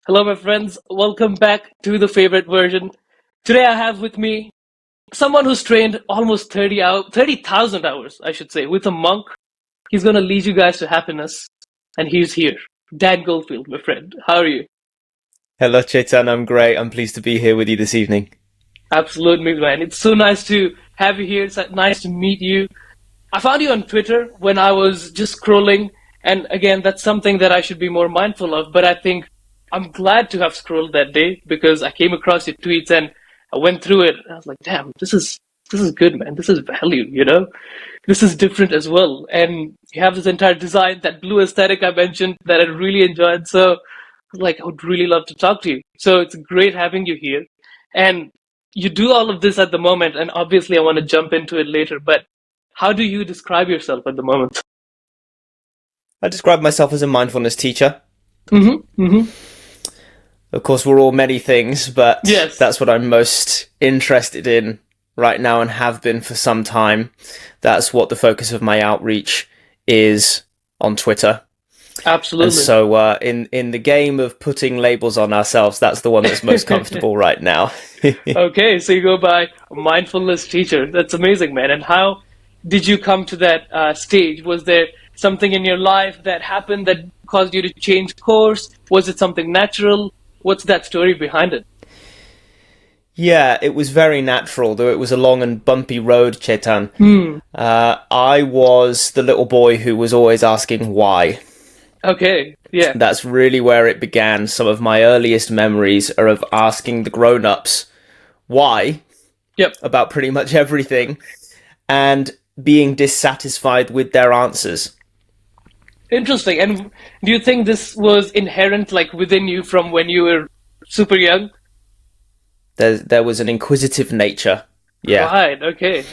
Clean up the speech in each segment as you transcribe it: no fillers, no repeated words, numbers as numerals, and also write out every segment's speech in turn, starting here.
Hello, my friends. Welcome back to the favorite version. Today, I have with me someone who's trained almost 30,000 hours, I should say, with a monk. He's going to lead you guys to happiness, and he's here. Dan Goldfield, my friend. How are you? Hello, Chetan. I'm great. I'm pleased to be here with you this evening. Absolutely, man. It's so nice to have you here. It's nice to meet you. I found you on Twitter when I was just scrolling, and again, that's something that I should be more mindful of. But I think I'm glad to have scrolled that day because I came across your tweets and I went through it. And I was like, damn, this is good, man. This is value, you know. This is different as well. And you have this entire design, that blue aesthetic I mentioned that I really enjoyed. So I was like, I would really love to talk to you. So it's great having you here. And you do all of this at the moment, and obviously I want to jump into it later, but how do you describe yourself at the moment? I describe myself as a mindfulness teacher. Mm-hmm. Mm-hmm. Of course, we're all many things, but Yes. that's what I'm most interested in right now and have been for some time. That's what the focus of my outreach is on Twitter. Absolutely. And so in the game of putting labels on ourselves, that's the one that's most comfortable right now. Okay, so you go by mindfulness teacher. That's amazing, man. And how did you come to that stage? Was there something in your life that happened that caused you to change course? Was it something natural? What's that story behind it? Yeah, it was very natural, though it was a long and bumpy road, Chetan. Hmm. I was the little boy who was always asking why. Okay. Yeah. That's really where it began. Some of my earliest memories are of asking the grown-ups why Yep. about pretty much everything and being dissatisfied with their answers. Interesting. And do you think this was inherent, like within you from when you were super young? There was an inquisitive nature. Yeah, Right. Okay.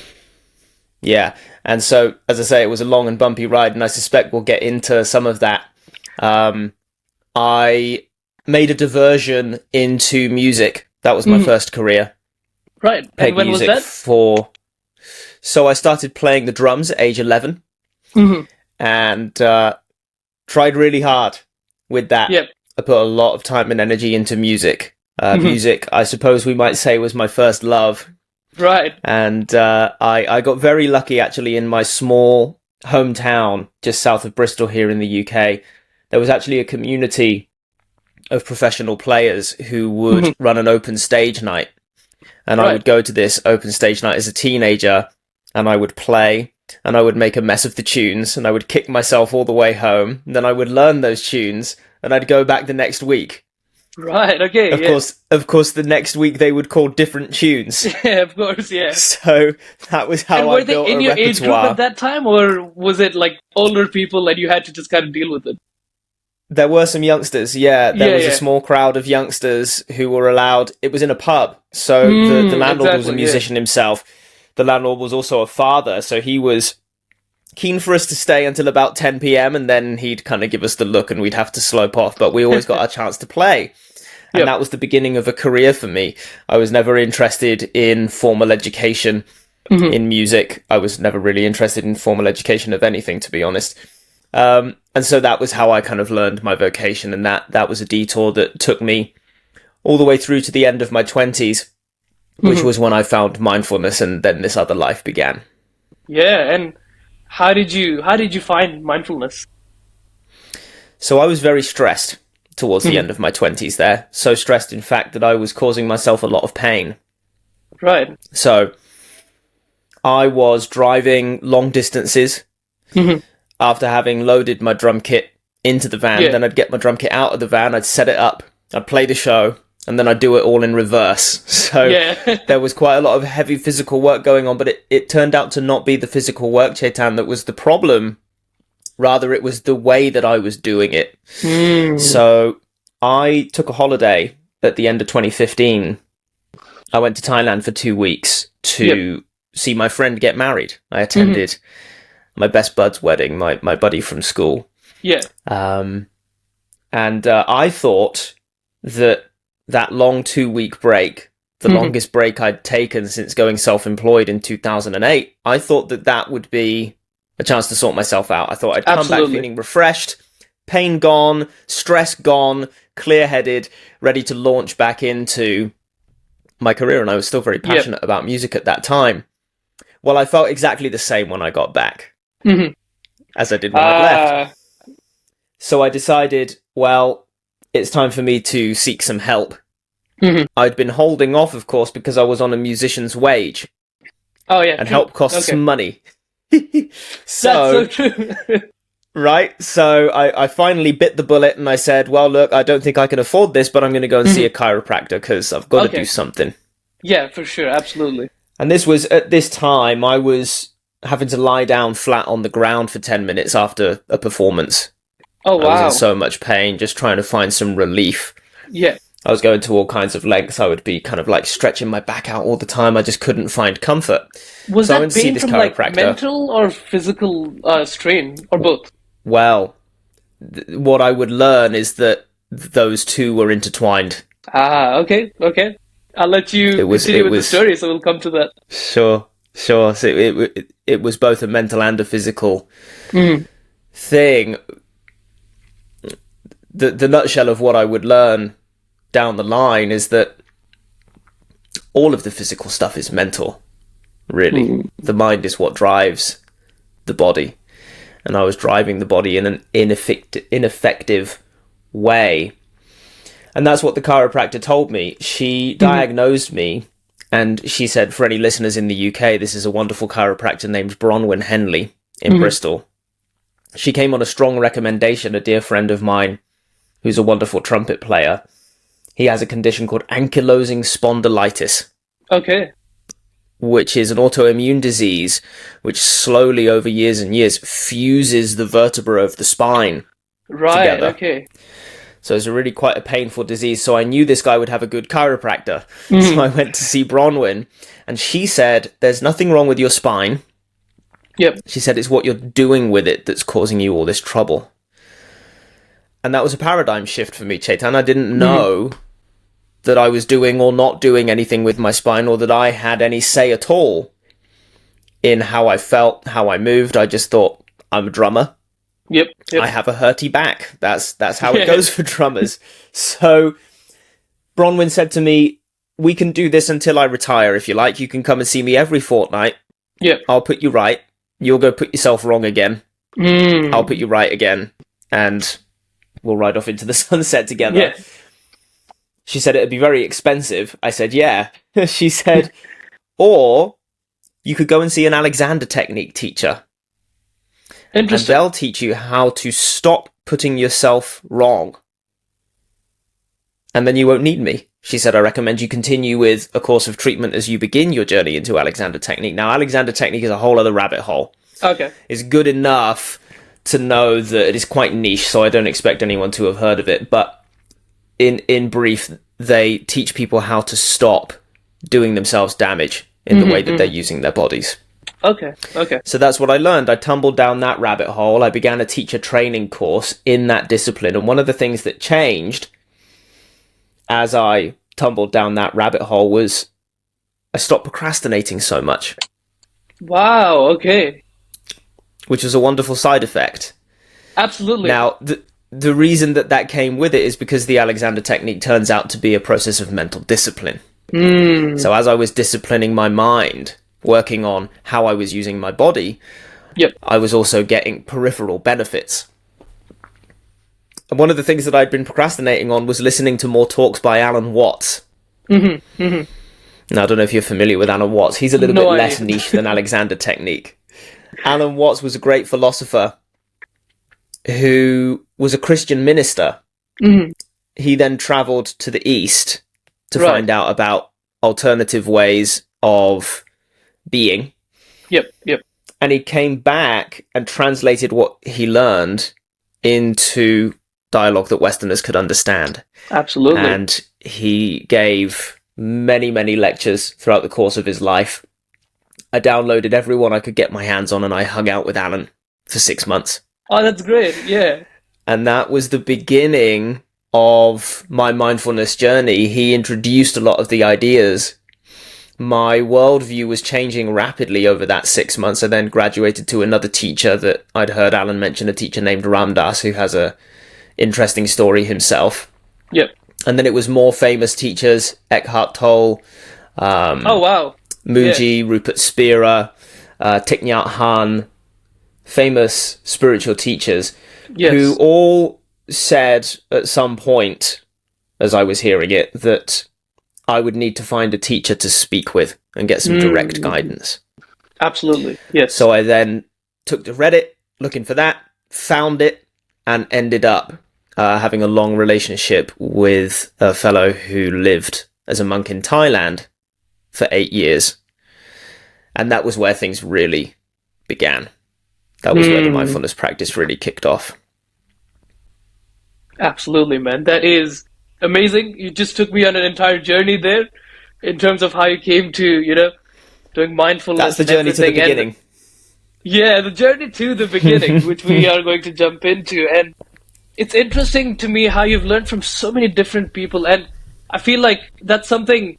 yeah. And so, as I say, it was a long and bumpy ride, and I suspect we'll get into some of that. I made a diversion into music. That was my Mhm. first career. Right. And Played when was music that? for... So I started playing the drums at age 11 Hmm. and tried really hard with that. Yep. I put a lot of time and energy into music. Hmm. Music, I suppose we might say, was my first love. Right. And I got very lucky, actually, in my small hometown just south of Bristol here in the UK. There was actually a community of professional players who would Hmm. run an open stage night. And I Right. would go to this open stage night as a teenager, and I would play, and I would make a mess of the tunes, and I would kick myself all the way home. And then I would learn those tunes, and I'd go back the next week. Right. Okay. Of Yeah. course, the next week they would call different tunes. Yeah. Of course. Yeah. So that was And how I were they built in a your age group at repertoire. that time, or was it like older people and you had to just kind of deal with it? There were some youngsters, yeah. There Yeah. was a Yeah. small crowd of youngsters who were allowed. It was in a pub, so the landlord was a Exactly. Yeah. musician himself. The landlord was also a father, so he was keen for us to stay until about 10 p.m. and then he'd kind of give us the look and we'd have to slope off, but we always got our chance to play. And Yep. that was the beginning of a career for me. I was never interested in formal education Hmm. in music. I was never really interested in formal education of anything, to be honest. And so that was how I kind of learned my vocation, and that was a detour that took me all the way through to the end of my 20s, which Hmm. was when I found mindfulness, and then this other life began. Yeah. And how did you find mindfulness? So I was very stressed towards the Hmm. end of my 20s there. So stressed, in fact, that I was causing myself a lot of pain. Right. So I was driving long distances Hmm. after having loaded my drum kit into the van. Yeah. Then I'd get my drum kit out of the van, I'd set it up, I'd play the show, and then I'd do it all in reverse. So Yeah. there was quite a lot of heavy physical work going on, but it turned out to not be the physical work, Chetan, that was the problem. Rather, it was the way that I was doing it. Hmm. So I took a holiday at the end of 2015. I went to Thailand for 2 weeks to see my friend get married. I attended my best bud's wedding, my buddy from school. Yeah. And I thought that long 2 week break, the Mhm. longest break I'd taken since going self-employed in 2008, I thought that would be a chance to sort myself out. I thought I'd come back Absolutely. feeling refreshed, pain gone, stress gone, clear-headed, ready to launch back into my career, and I was still very passionate about music at that time. Well, I felt exactly the same when I got back as I did when I left. So I decided, well, it's time for me to seek some help. I'd been holding off, of course, because I was on a musician's wage. Oh, yeah. And help costs money. That's so true. Right? So I finally bit the bullet and I said, well, look, I don't think I can afford this, but I'm going to go and see a chiropractor because I've got to do something. Yeah, for sure. Absolutely. And this was, at this time, I was having to lie down flat on the ground for 10 minutes after a performance. Oh, wow. I was in so much pain, just trying to find some relief. Yeah. I was going to all kinds of lengths. I would be kind of like stretching my back out all the time. I just couldn't find comfort. Was that pain from like mental or physical strain, or both? Well, what I would learn is that those two were intertwined. Okay. I'll let you continue with the story, so we'll come to that. Sure. So it was both a mental and a physical thing. The nutshell of what I would learn down the line is that all of the physical stuff is mental, really. The mind is what drives the body. And I was driving the body in an ineffective way. And that's what the chiropractor told me. She diagnosed me, and she said, for any listeners in the UK, this is a wonderful chiropractor named Bronwyn Henley in Bristol. She came on a strong recommendation, a dear friend of mine, who's a wonderful trumpet player. He has a condition called ankylosing spondylitis. Okay. Which is an autoimmune disease which slowly over years and years fuses the vertebra of the spine together. Okay. So it's really quite a painful disease. So I knew this guy would have a good chiropractor. So I went to see Bronwyn, and she said, there's nothing wrong with your spine. Yep. She said, it's what you're doing with it that's causing you all this trouble. And that was a paradigm shift for me, Chetan. I didn't know that I was doing or not doing anything with my spine, or that I had any say at all in how I felt, how I moved. I just thought, I'm a drummer. Yep. I have a hurty back. That's how it goes for drummers. So Bronwyn said to me, we can do this until I retire, if you like. You can come and see me every fortnight. Yep. I'll put you right. You'll go put yourself wrong again. I'll put you right again. And we'll ride off into the sunset together. Yeah. She said it'd be very expensive. I said, yeah. She said, or you could go and see an Alexander technique teacher. Interesting. And they'll teach you how to stop putting yourself wrong. And then you won't need me. She said, I recommend you continue with a course of treatment as you begin your journey into Alexander technique. Now, Alexander technique is a whole other rabbit hole. Okay. It's good enough to know that it is quite niche, so I don't expect anyone to have heard of it. But in brief, they teach people how to stop doing themselves damage in the way that they're using their bodies. Okay. So that's what I learned. I tumbled down that rabbit hole. I began a teacher training course in that discipline. And one of the things that changed as I tumbled down that rabbit hole was I stopped procrastinating so much. Wow, okay. Which was a wonderful side effect. Absolutely. Now, the reason that came with it is because the Alexander technique turns out to be a process of mental discipline. So as I was disciplining my mind, working on how I was using my body, I was also getting peripheral benefits. And one of the things that I'd been procrastinating on was listening to more talks by Alan Watts. Now, I don't know if you're familiar with Alan Watts. He's a little bit less niche than Alexander technique. Alan Watts was a great philosopher who was a Christian minister. He then travelled to the East to find out about alternative ways of being. And he came back and translated what he learned into dialogue that Westerners could understand. Absolutely. And he gave many, many lectures throughout the course of his life. I downloaded every one I could get my hands on, and I hung out with Alan for 6 months. Oh, that's great. Yeah. And that was the beginning of my mindfulness journey. He introduced a lot of the ideas. My worldview was changing rapidly over that 6 months. I then graduated to another teacher that I'd heard Alan mention, a teacher named Ram Dass, who has a interesting story himself. Yep. And then it was more famous teachers, Eckhart Tolle, Oh wow. Muji, Yes. Rupert Spira, Thich Nhat Hanh, famous spiritual teachers who Yes. all said at some point, as I was hearing it, that I would need to find a teacher to speak with and get some direct guidance. Absolutely. Yes. So I then took to Reddit looking for that, found it, and ended up having a long relationship with a fellow who lived as a monk in Thailand for 8 years. And that was where things really began. That was where the mindfulness practice really kicked off. Absolutely, man. That is amazing. You just took me on an entire journey there in terms of how you came to, doing mindfulness That's the and journey to the everything. beginning. And yeah, the journey to the beginning, which we are going to jump into. And it's interesting to me how you've learned from so many different people. And I feel like that's something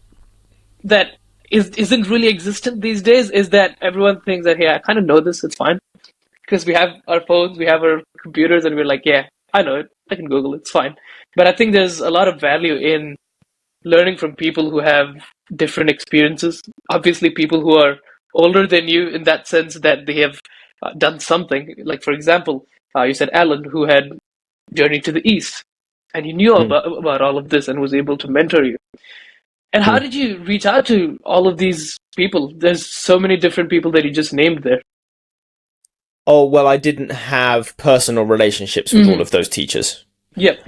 that isn't really existent these days, is that everyone thinks that, hey, I kind of know this, it's fine. Because we have our phones, we have our computers, and we're like, yeah, I know it. I can Google it. It's fine. But I think there's a lot of value in learning from people who have different experiences. Obviously, people who are older than you in that sense that they have done something. Like, for example, you said Alan, who had journeyed to the East, and he knew about all of this and was able to mentor you. And how did you reach out to all of these people? There's so many different people that you just named there. Oh, well, I didn't have personal relationships with all of those teachers. Yep.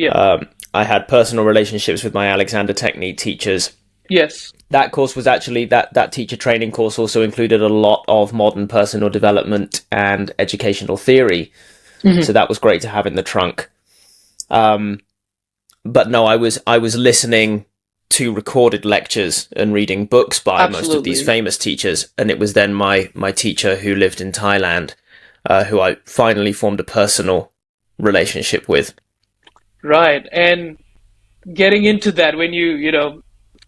I had personal relationships with my Alexander Technique teachers. Yes. That course was actually, that teacher training course also included a lot of modern personal development and educational theory. So that was great to have in the trunk. But no, I was listening to recorded lectures and reading books by most of these famous teachers. And it was then my teacher who lived in Thailand, who I finally formed a personal relationship with. Right. And getting into that, when you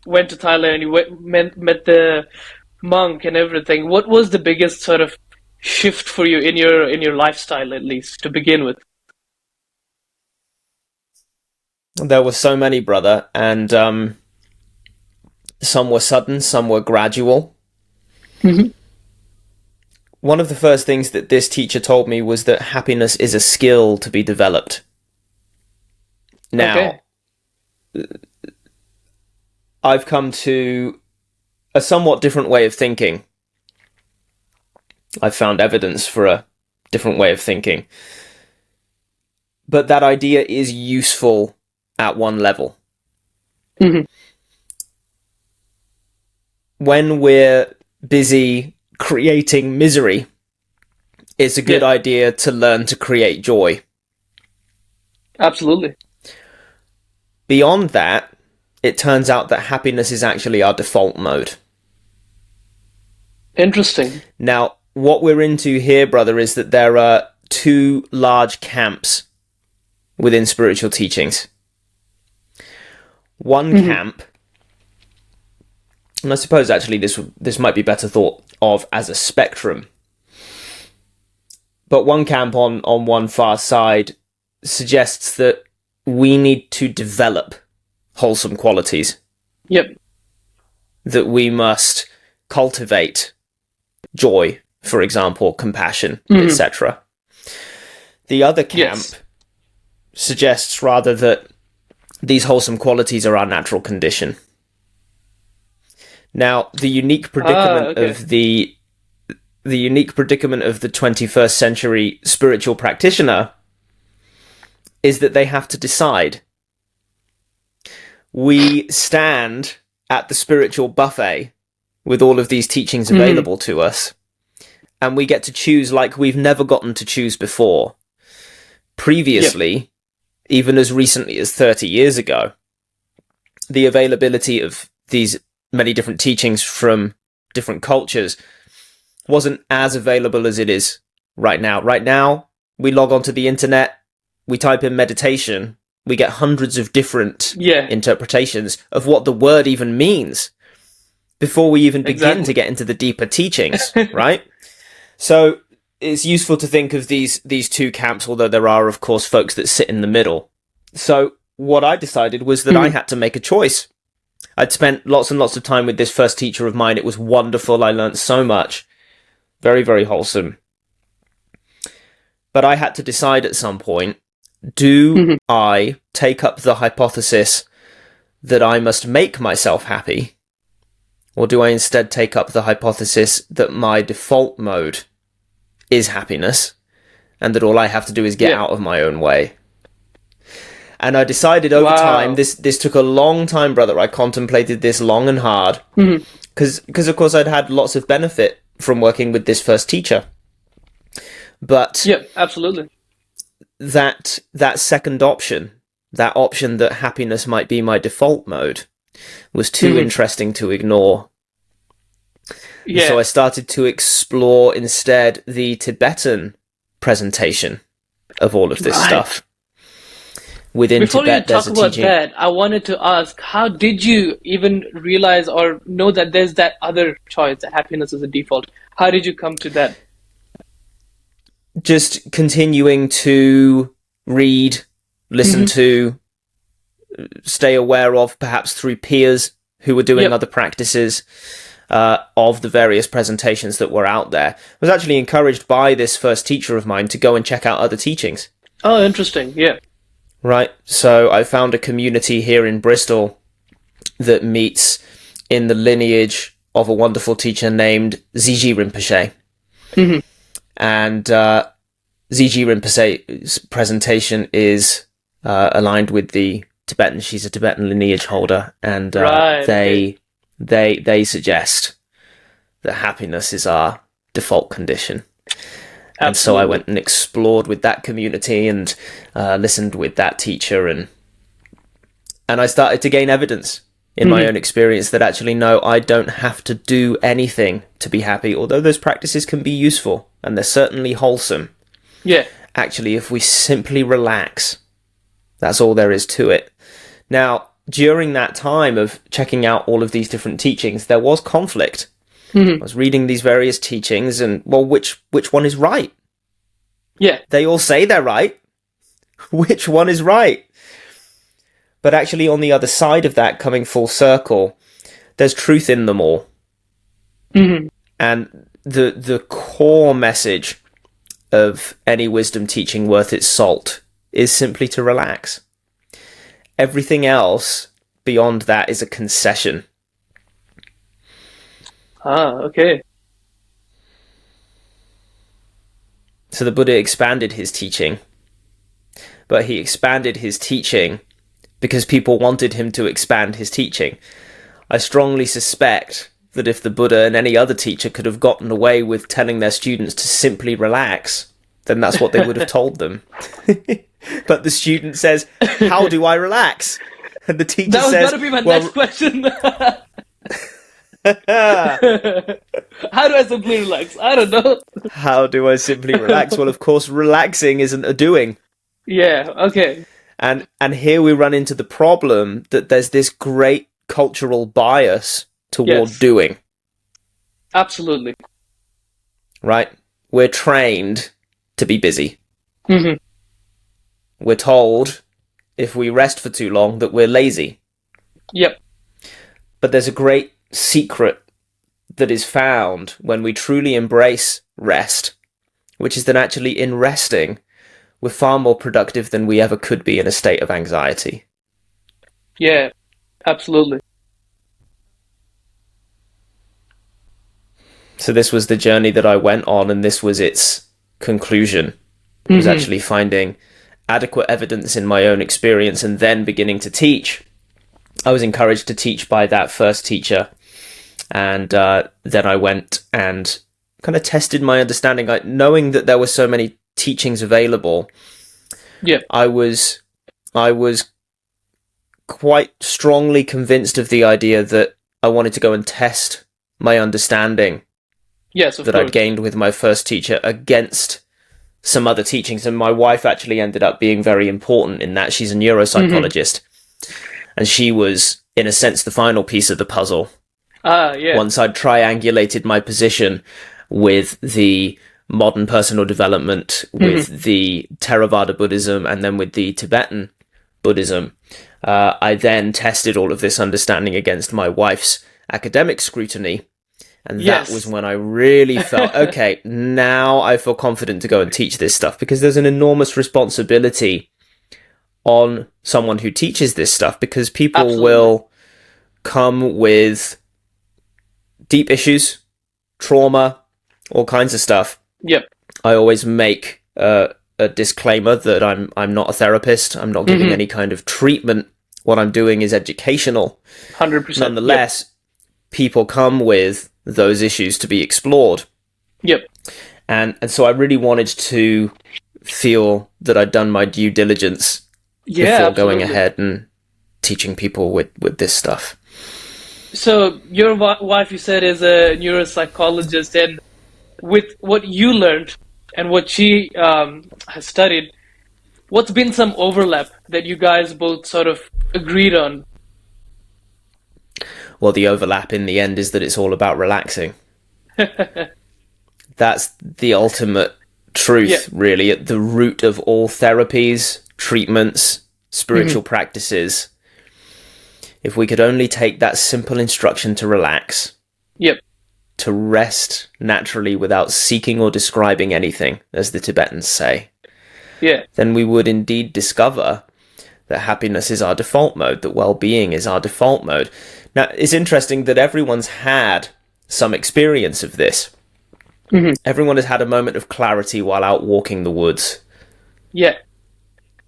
went to Thailand and you met the monk and everything, what was the biggest sort of shift for you in your lifestyle, at least to begin with? There were so many, brother, and some were sudden, some were gradual. One of the first things that this teacher told me was that happiness is a skill to be developed. Now, I've come to a somewhat different way of thinking. I've found evidence for a different way of thinking. But that idea is useful at one level. When we're busy creating misery, it's a good idea to learn to create joy. Absolutely. Beyond that, it turns out that happiness is actually our default mode. Interesting. Now, what we're into here, brother, is that there are two large camps within spiritual teachings. One camp, and I suppose actually this might be better thought of as a spectrum, but one camp on one far side suggests that we need to develop wholesome qualities. Yep. That we must cultivate joy, for example, compassion, etc. The other camp suggests rather that these wholesome qualities are our natural condition. Now, the unique predicament of the unique predicament of the 21st century spiritual practitioner is that they have to decide. We stand at the spiritual buffet with all of these teachings available to us, and we get to choose like we've never gotten to choose before. Previously, even as recently as 30 years ago, the availability of these many different teachings from different cultures wasn't as available as it is right now. Right now, we log onto the internet, we type in meditation, we get hundreds of different interpretations of what the word even means before we even begin to get into the deeper teachings, right? So it's useful to think of these two camps, although there are, of course, folks that sit in the middle. So what I decided was that I had to make a choice. I'd spent lots and lots of time with this first teacher of mine. It was wonderful. I learned so much. Very, very wholesome. But I had to decide at some point, do I take up the hypothesis that I must make myself happy? Or do I instead take up the hypothesis that my default mode is happiness and that all I have to do is get out of my own way? And I decided over time, this took a long time, brother. I contemplated this long and hard because of course I'd had lots of benefit from working with this first teacher. But yeah, absolutely. That second option, that option that happiness might be my default mode, was too interesting to ignore. Yeah. So I started to explore instead the Tibetan presentation of all of this stuff. Within Before Tibet, you talk about teaching. that, I wanted to ask, how did you even realize or know that there's that other choice, that happiness is a default? How did you come to that? Just continuing to read, listen to, stay aware of, perhaps through peers who were doing other practices of the various presentations that were out there. I was actually encouraged by this first teacher of mine to go and check out other teachings. Oh, interesting. Yeah. Right. So I found a community here in Bristol that meets in the lineage of a wonderful teacher named Ziji Rinpoche. And Ziji Rinpoche's presentation is aligned with the Tibetan. She's a Tibetan lineage holder, and they suggest that happiness is our default condition. Absolutely. And so I went and explored with that community and listened with that teacher, and I started to gain evidence in my own experience that actually, no, I don't have to do anything to be happy, although those practices can be useful and they're certainly wholesome. Yeah. Actually, if we simply relax, that's all there is to it. Now, during that time of checking out all of these different teachings, there was conflict. I was reading these various teachings and, well, which one is right? Yeah. They all say they're right. Which one is right? But actually, on the other side of that, coming full circle, there's truth in them all. And the core message of any wisdom teaching worth its salt is simply to relax. Everything else beyond that is a concession. Ah, okay. So the Buddha expanded his teaching, but he expanded his teaching because people wanted him to expand his teaching. I strongly suspect that if the Buddha and any other teacher could have gotten away with telling their students to simply relax, then that's what they would have told them. But the student says, how do I relax? And the teacher says, that was going to be my next question. How do I simply relax? I don't know. How do I simply relax? Well, of course, relaxing isn't a doing. Yeah, okay. And here we run into the problem that there's this great cultural bias toward doing. Absolutely. Right? We're trained to be busy. We're told if we rest for too long that we're lazy. Yep. But there's a great secret that is found when we truly embrace rest, which is that actually in resting, we're far more productive than we ever could be in a state of anxiety. Yeah, absolutely. So this was the journey that I went on, and this was its conclusion. It was actually finding adequate evidence in my own experience and then beginning to teach. I was encouraged to teach by that first teacher, and then I went and kind of tested my understanding. Knowing that there were so many teachings available, I was quite strongly convinced of the idea that I wanted to go and test my understanding that I'd gained with my first teacher against some other teachings. And my wife actually ended up being very important in that. She's a neuropsychologist, and she was, in a sense, the final piece of the puzzle. Once I'd triangulated my position with the modern personal development, with the Theravada Buddhism, and then with the Tibetan Buddhism. I then tested all of this understanding against my wife's academic scrutiny. And that was when I really felt, okay, now I feel confident to go and teach this stuff, because there's an enormous responsibility on someone who teaches this stuff, because people will come with deep issues, trauma, all kinds of stuff. Yep. I always make a disclaimer that I'm not a therapist. I'm not giving any kind of treatment. What I'm doing is educational. 100%. Nonetheless, people come with those issues to be explored. Yep. And so I really wanted to feel that I'd done my due diligence before going ahead and teaching people with this stuff. So your wife, you said, is a neuropsychologist, and with what you learned and what she has studied, what's been some overlap that you guys both sort of agreed on? Well, the overlap in the end is that it's all about relaxing. That's the ultimate truth, really, at the root of all therapies, treatments, spiritual practices. If we could only take that simple instruction to relax, to rest naturally without seeking or describing anything, as the Tibetans say, then we would indeed discover that happiness is our default mode, that well-being is our default mode. Now, it's interesting that everyone's had some experience of this. Everyone has had a moment of clarity while out walking the woods.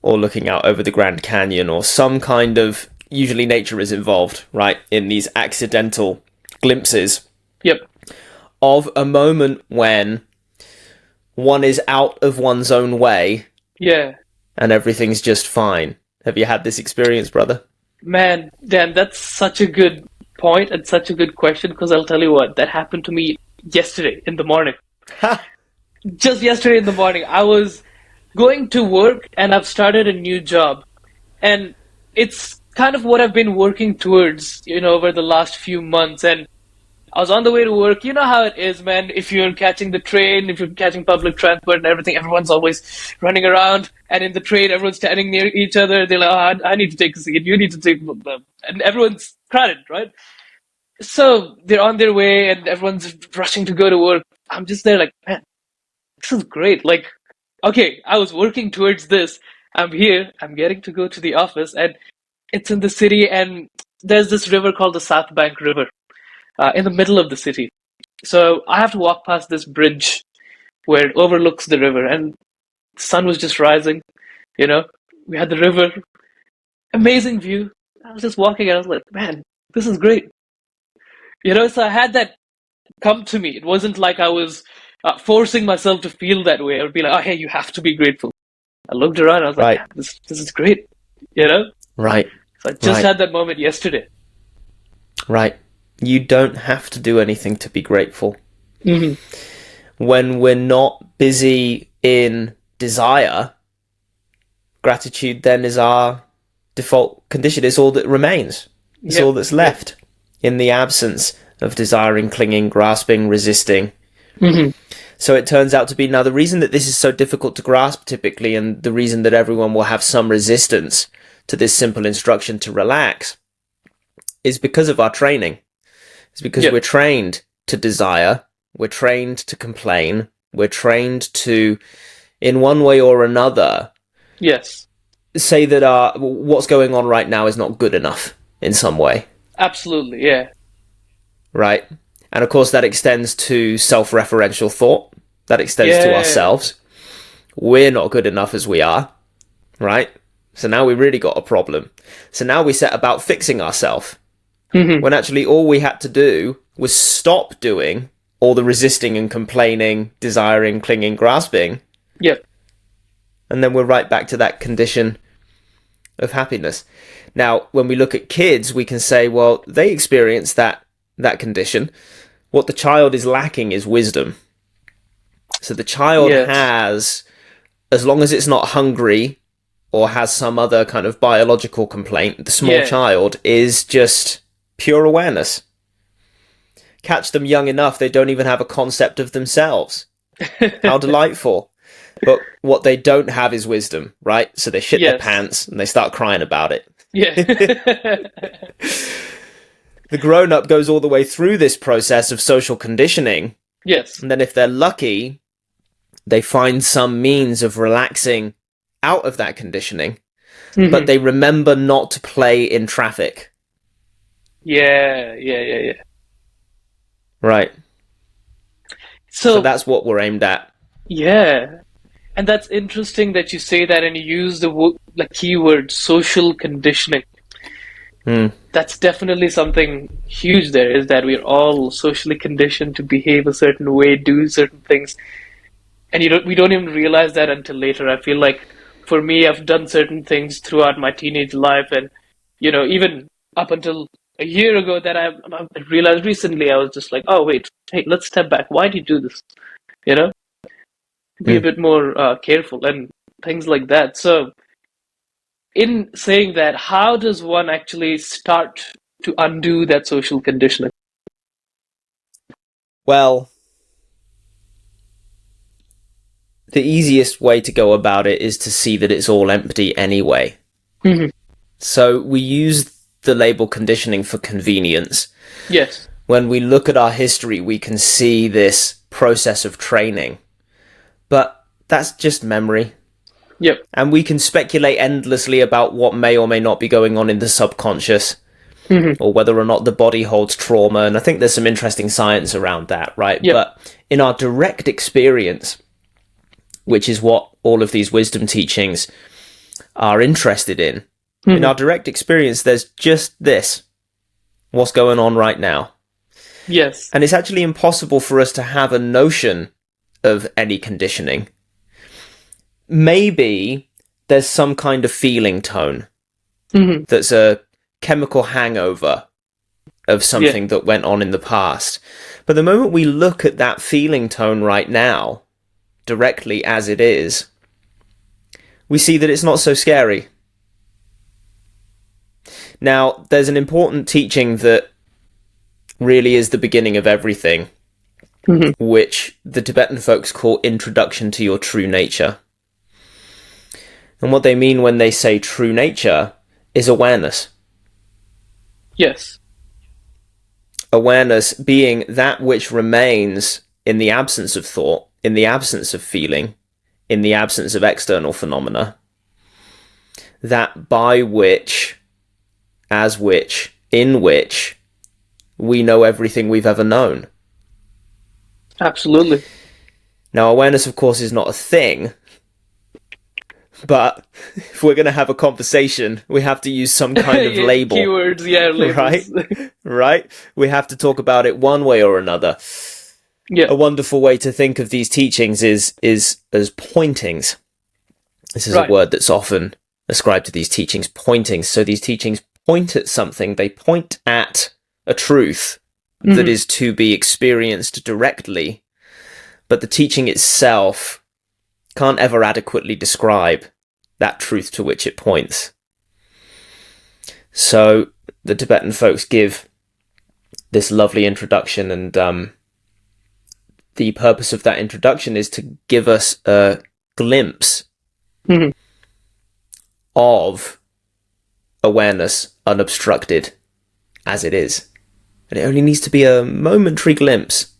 Or looking out over the Grand Canyon, or some kind of, usually nature is involved, right, in these accidental glimpses of a moment when one is out of one's own way and everything's just fine. Have you had this experience, brother? Man, Dan, that's such a good point and such a good question, because I'll tell you what, that happened to me yesterday in the morning. Just yesterday in the morning, I was going to work and I've started a new job. And it's kind of what I've been working towards, over the last few months. And I was on the way to work. You know how it is, man. If you're catching the train, if you're catching public transport and everything, everyone's always running around. And in the train, everyone's standing near each other. They're like, I need to take a seat. You need to take them. And everyone's crowded, right? So they're on their way and everyone's rushing to go to work. I'm just there like, man, this is great. Like, okay, I was working towards this. I'm here. I'm getting to go to the office. And it's in the city. And there's this river called the South Bank River. In the middle of the city. So I have to walk past this bridge where it overlooks the river, and the sun was just rising. We had the river, amazing view. I was just walking and I was like, man, this is great. So I had that come to me. It wasn't like I was forcing myself to feel that way. I would be like, oh, hey, you have to be grateful. I looked around and I was like, yeah, this is great. Right. So I just had that moment yesterday. Right. You don't have to do anything to be grateful. When we're not busy in desire, gratitude then is our default condition. It's all that remains. It's all that's left in the absence of desiring, clinging, grasping, resisting. So it turns out to be, now the reason that this is so difficult to grasp typically, and the reason that everyone will have some resistance to this simple instruction to relax, is because of our training. It's because we're trained to desire, we're trained to complain, we're trained to, in one way or another, say that what's going on right now is not good enough in some way. Absolutely, yeah. Right? And of course that extends to self-referential thought, that extends to ourselves. We're not good enough as we are, right? So now we really got a problem. So now we set about fixing ourselves. When actually all we had to do was stop doing all the resisting and complaining, desiring, clinging, grasping. And then we're right back to that condition of happiness. Now, when we look at kids, we can say, well, they experience that condition. What the child is lacking is wisdom. So the child has, as long as it's not hungry or has some other kind of biological complaint, the small child is just pure awareness. Catch them young enough, they don't even have a concept of themselves. How delightful. But what they don't have is wisdom, right? So they shit their Yes. pants and they start crying about it. Yeah. The grown-up goes all the way through this process of social conditioning. Yes. And then if they're lucky, they find some means of relaxing out of that conditioning. Mm-hmm. But they remember not to play in traffic. Yeah. Right. So So that's what we're aimed at. yeah. And that's interesting that you say that and you use the keyword social conditioning. That's definitely something huge there, is that we're all socially conditioned to behave a certain way, do certain things. And we don't even realize that until later. I feel like for me, I've done certain things throughout my teenage life, and even up until a year ago that I realized recently, I was just like, oh wait, hey, let's step back. Why do you do this? Be a bit more careful and things like that. So, in saying that, how does one actually start to undo that social conditioning? Well, the easiest way to go about it is to see that it's all empty anyway. Mm-hmm. So we use the label conditioning for convenience. Yes. When we look at our history, we can see this process of training. But that's just memory. Yep. And we can speculate endlessly about what may or may not be going on in the subconscious, or whether or not the body holds trauma. And I think there's some interesting science around that, right? Yep. But in our direct experience, which is what all of these wisdom teachings are interested in, in our direct experience, there's just this, what's going on right now. Yes. And it's actually impossible for us to have a notion of any conditioning. Maybe there's some kind of feeling tone that's a chemical hangover of something that went on in the past. But the moment we look at that feeling tone right now, directly as it is, we see that it's not so scary. Now, there's an important teaching that really is the beginning of everything, which the Tibetan folks call Introduction to Your True Nature. And what they mean when they say true nature is awareness. Yes. Awareness being that which remains in the absence of thought, in the absence of feeling, in the absence of external phenomena, that by which, as which, in which, we know everything we've ever known. Absolutely. Now, awareness, of course, is not a thing, but if we're going to have a conversation, we have to use some kind of label. Keywords, labels. Right? We have to talk about it one way or another. Yeah. A wonderful way to think of these teachings is as pointings. This is a word that's often ascribed to these teachings, pointings. So these teachings point at something. They point at a truth that is to be experienced directly, but the teaching itself can't ever adequately describe that truth to which it points. So the Tibetan folks give this lovely introduction, and the purpose of that introduction is to give us a glimpse of awareness unobstructed as it is. And it only needs to be a momentary glimpse.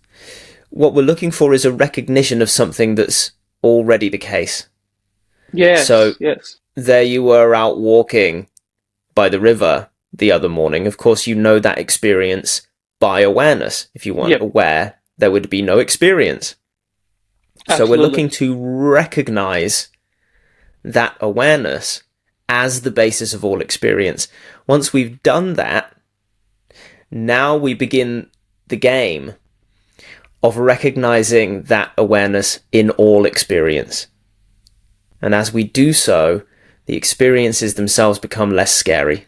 What we're looking for is a recognition of something that's already the case. Yes. So yes. There you were out walking by the river the other morning. Of course, you know that experience by awareness. If you weren't aware, there would be no experience. Absolutely. So we're looking to recognize that awareness as the basis of all experience. Once we've done that, now we begin the game of recognizing that awareness in all experience. And as we do so, the experiences themselves become less scary.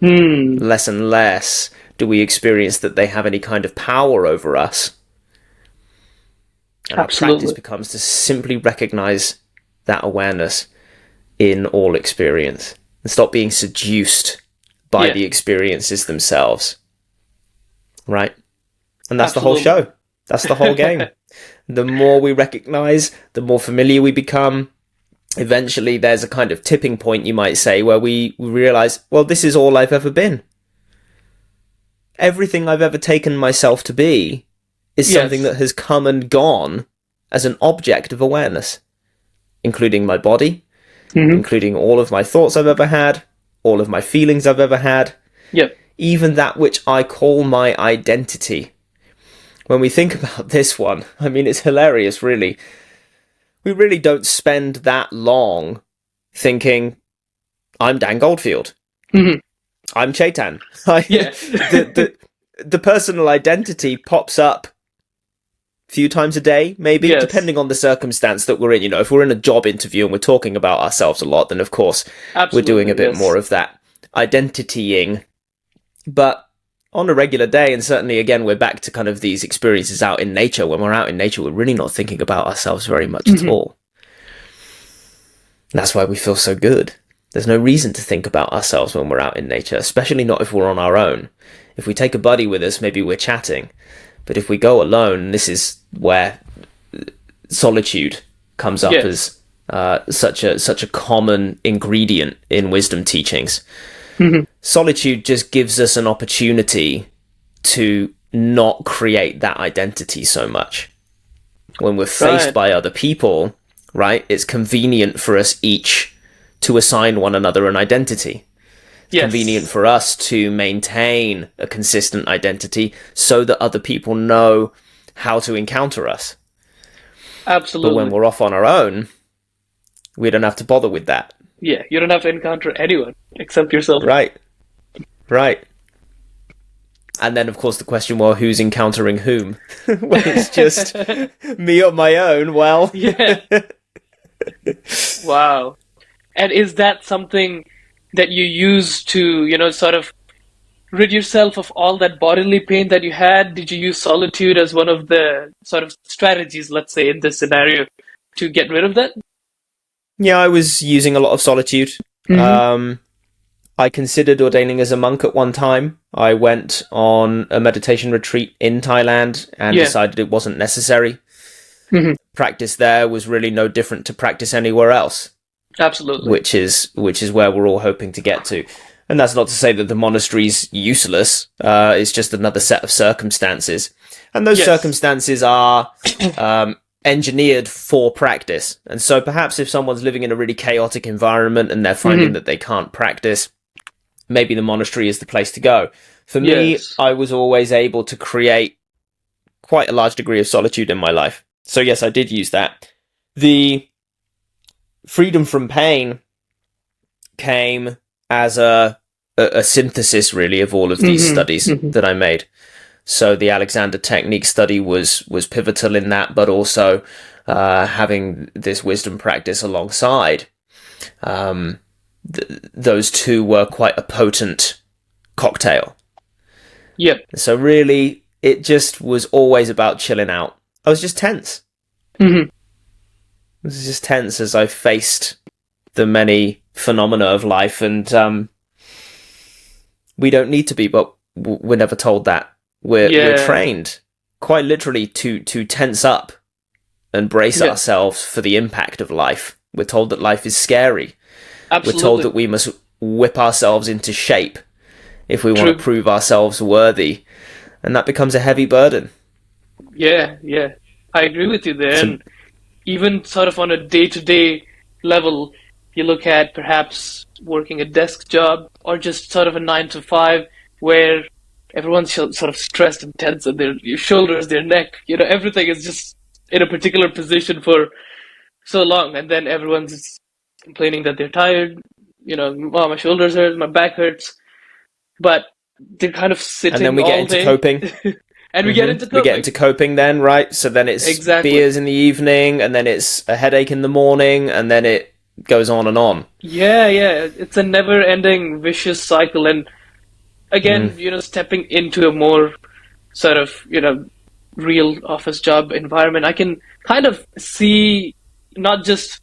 Less and less do we experience that they have any kind of power over us. And our practice becomes to simply recognize that awareness in all experience and stop being seduced by the experiences themselves. Right? And that's the whole show. That's the whole game. The more we recognize, the more familiar we become. Eventually, there's a kind of tipping point, you might say, where we realize, well, this is all I've ever been. Everything I've ever taken myself to be is something Yes. that has come and gone as an object of awareness, including my body, Mm-hmm. including all of my thoughts I've ever had, all of my feelings I've ever had, Yep. even that which I call my identity. When we think about this one, I mean, it's hilarious, really. We really don't spend that long thinking, I'm Dan Goldfield. Mm-hmm. I'm Chaitan. Yeah. The personal identity pops up a few times a day, maybe, Yes. depending on the circumstance that we're in. You know, if we're in a job interview and we're talking about ourselves a lot, then of course we're doing a Absolutely. bit Yes. more of that identitying. But on a regular day, and certainly again, we're back to kind of these experiences out in nature. When we're out in nature, we're really not thinking about ourselves very much at Mm-hmm. all. That's why we feel so good. There's no reason to think about ourselves when we're out in nature, especially not if we're on our own. If we take a buddy with us, maybe we're chatting. But if we go alone, this is where solitude comes up Yes. as such a common ingredient in wisdom teachings. Mm-hmm. Solitude just gives us an opportunity to not create that identity so much. When we're faced Right. by other people, right, it's convenient for us each to assign one another an identity. It's Yes. convenient for us to maintain a consistent identity so that other people know how to encounter us. But Absolutely. when we're off on our own, we don't have to bother with that. Yeah. You don't have to encounter anyone except yourself. Right. Right. And then, of course, the question, well, who's encountering whom? When it's just me on my own, well, Yeah. Wow. And is that something that you use to, sort of rid yourself of all that bodily pain that you had? Did you use solitude as one of the sort of strategies, let's say, in this scenario, to get rid of that? yeah, I was using a lot of solitude. Mm-hmm. I considered ordaining as a monk at one time. I went on a meditation retreat in Thailand and Yeah. decided it wasn't necessary. Mm-hmm. Practice there was really no different to practice anywhere else, Absolutely. which is where we're all hoping to get to. And that's not to say that the monastery's useless. It's just another set of circumstances. And those Yes. circumstances are engineered for practice. And so perhaps if someone's living in a really chaotic environment and they're finding Mm-hmm. that they can't practice, maybe the monastery is the place to go. For me, Yes. I was always able to create quite a large degree of solitude in my life. So yes, I did use that. The freedom from pain came as a synthesis, really, of all of these Mm-hmm. studies Mm-hmm. that I made. So the Alexander Technique study was pivotal in that, but also having this wisdom practice alongside. Those two were quite a potent cocktail. Yep. So really, it just was always about chilling out. I was just tense. Mm-hmm. I was just tense as I faced the many phenomena of life, and we don't need to be, but we're never told that. We're Yeah. trained quite literally to tense up and brace Yeah. ourselves for the impact of life. We're told that life is scary. Absolutely. We're told that we must whip ourselves into shape if we want True. to prove ourselves worthy, and that becomes a heavy burden. Yeah, yeah. I agree with you there. So- And even sort of on a day-to-day level, you look at perhaps working a desk job or just sort of a 9 to 5 where everyone's sort of stressed and tense and your shoulders, their neck, everything is just in a particular position for so long. And then everyone's complaining that they're tired, oh, my shoulders hurt, my back hurts. But they're kind of And sitting then we get all into day. coping. And we get into We coping. get into coping then, right? So then it's Exactly. beers in the evening, and then it's a headache in the morning, and then it goes on and on. Yeah, yeah. It's a never-ending vicious cycle. And again, stepping into a more sort of, real office job environment, I can kind of see not just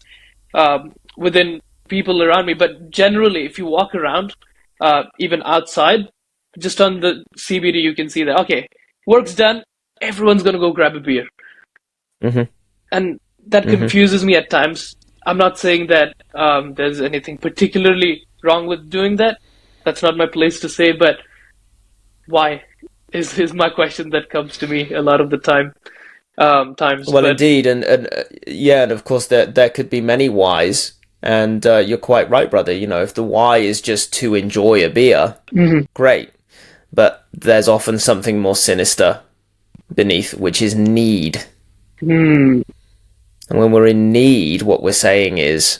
within people around me, but generally, if you walk around, even outside, just on the CBD, you can see that, okay, work's done, everyone's going to go grab a beer. Mm-hmm. And that confuses me at times. I'm not saying that there's anything particularly wrong with doing that. That's not my place to say, but why is my question that comes to me a lot of the times. Well, But indeed, and yeah, and of course there could be many whys, and you're quite right, brother. You know, if the why is just to enjoy a beer, great, but there's often something more sinister beneath, which is need. mm, And when we're in need, what we're saying is,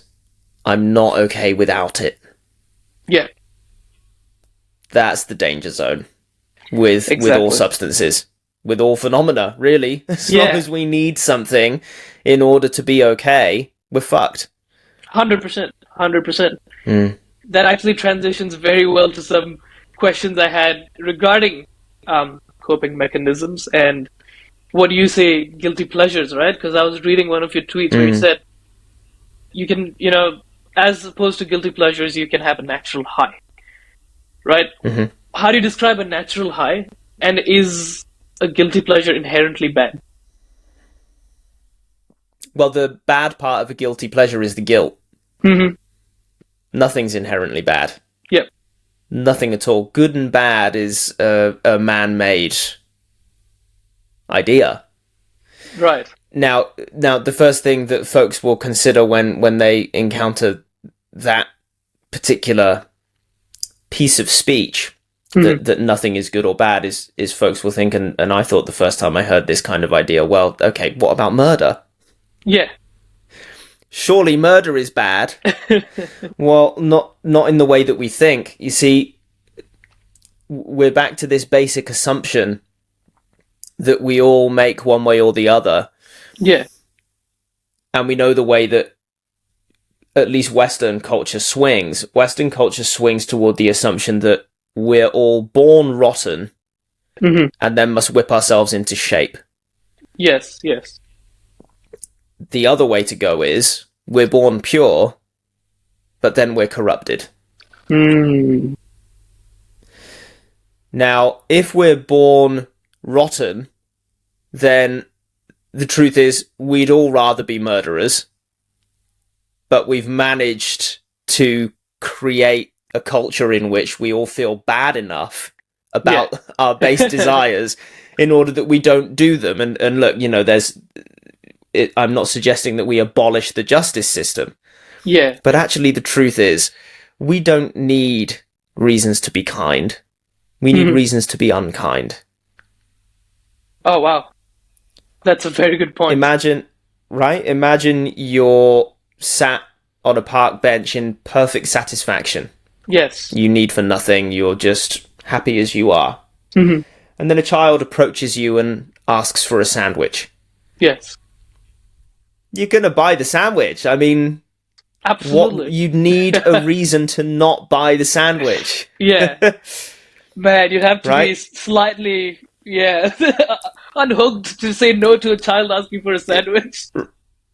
I'm not okay without it. yeah, That's the danger zone with all exactly. substances, with all phenomena, really. As long Yeah, as we need something in order to be okay, we're fucked. 100%, 100%. Mm. That actually transitions very well to some questions I had regarding coping mechanisms and what you say guilty pleasures, right? Because I was reading one of your tweets where you said you can, as opposed to guilty pleasures, you can have a natural high, right? Mm-hmm. How do you describe a natural high? And is a guilty pleasure inherently bad? Well, the bad part of a guilty pleasure is the guilt. Mm-hmm. Nothing's inherently bad. Yep. Nothing at all. Good and bad is a man-made idea. Right. Now, the first thing that folks will consider when they encounter that particular piece of speech, that nothing is good or bad, is folks will think, and I thought the first time I heard this kind of idea, well, okay, what about murder? Yeah. Surely murder is bad. Well, not in the way that we think. You see, we're back to this basic assumption that we all make one way or the other. Yeah. And we know the way that at least Western culture swings. Western culture swings toward the assumption that we're all born rotten and then must whip ourselves into shape. Yes, yes. The other way to go is we're born pure, but then we're corrupted. Mm. Now, if we're born rotten, then the truth is we'd all rather be murderers, but we've managed to create a culture in which we all feel bad enough about our base desires in order that we don't do them. And look, I'm not suggesting that we abolish the justice system. Yeah. But actually the truth is we don't need reasons to be kind. We need reasons to be unkind. Oh, wow. That's a very good point. Imagine you're sat on a park bench in perfect satisfaction. Yes. You need for nothing. You're just happy as you are. Mm-hmm. And then a child approaches you and asks for a sandwich. Yes. You're going to buy the sandwich. I mean, absolutely. You need a reason to not buy the sandwich. Yeah. Man, you'd have to be slightly, unhooked to say no to a child asking for a sandwich.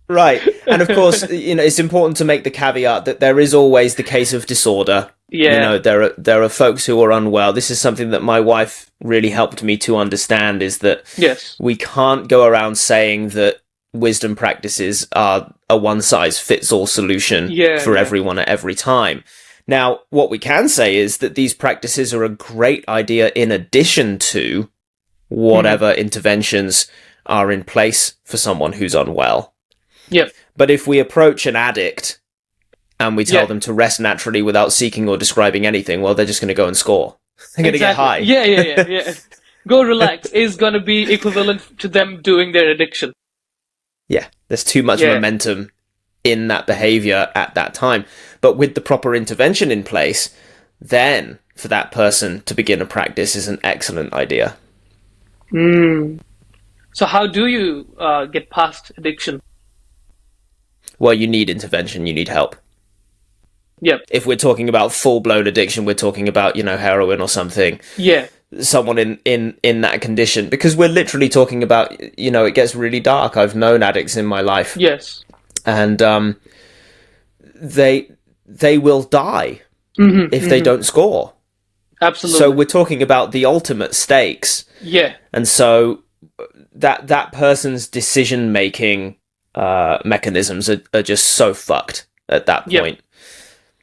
Right. And of course, it's important to make the caveat that there is always the case of disorder. Yeah. There are folks who are unwell. This is something that my wife really helped me to understand, is that we can't go around saying that wisdom practices are a one-size-fits-all solution for everyone at every time. Now, what we can say is that these practices are a great idea in addition to whatever interventions are in place for someone who's unwell. Yep. But if we approach an addict and we tell them to rest naturally without seeking or describing anything, well, they're just going to go and score. They're going to get high. Yeah. Go relax is going to be equivalent to them doing their addiction. Yeah, there's too much momentum in that behavior at that time. But with the proper intervention in place, then for that person to begin a practice is an excellent idea. So how do you get past addiction? Well, you need intervention, you need help. Yep. If we're talking about full-blown addiction, we're talking about, heroin or something. Yeah. Someone in that condition. Because we're literally talking about, it gets really dark. I've known addicts in my life. Yes. And they will die if they don't score. Absolutely. So we're talking about the ultimate stakes. Yeah. And so that person's decision making mechanisms are just so fucked at that point. Yep.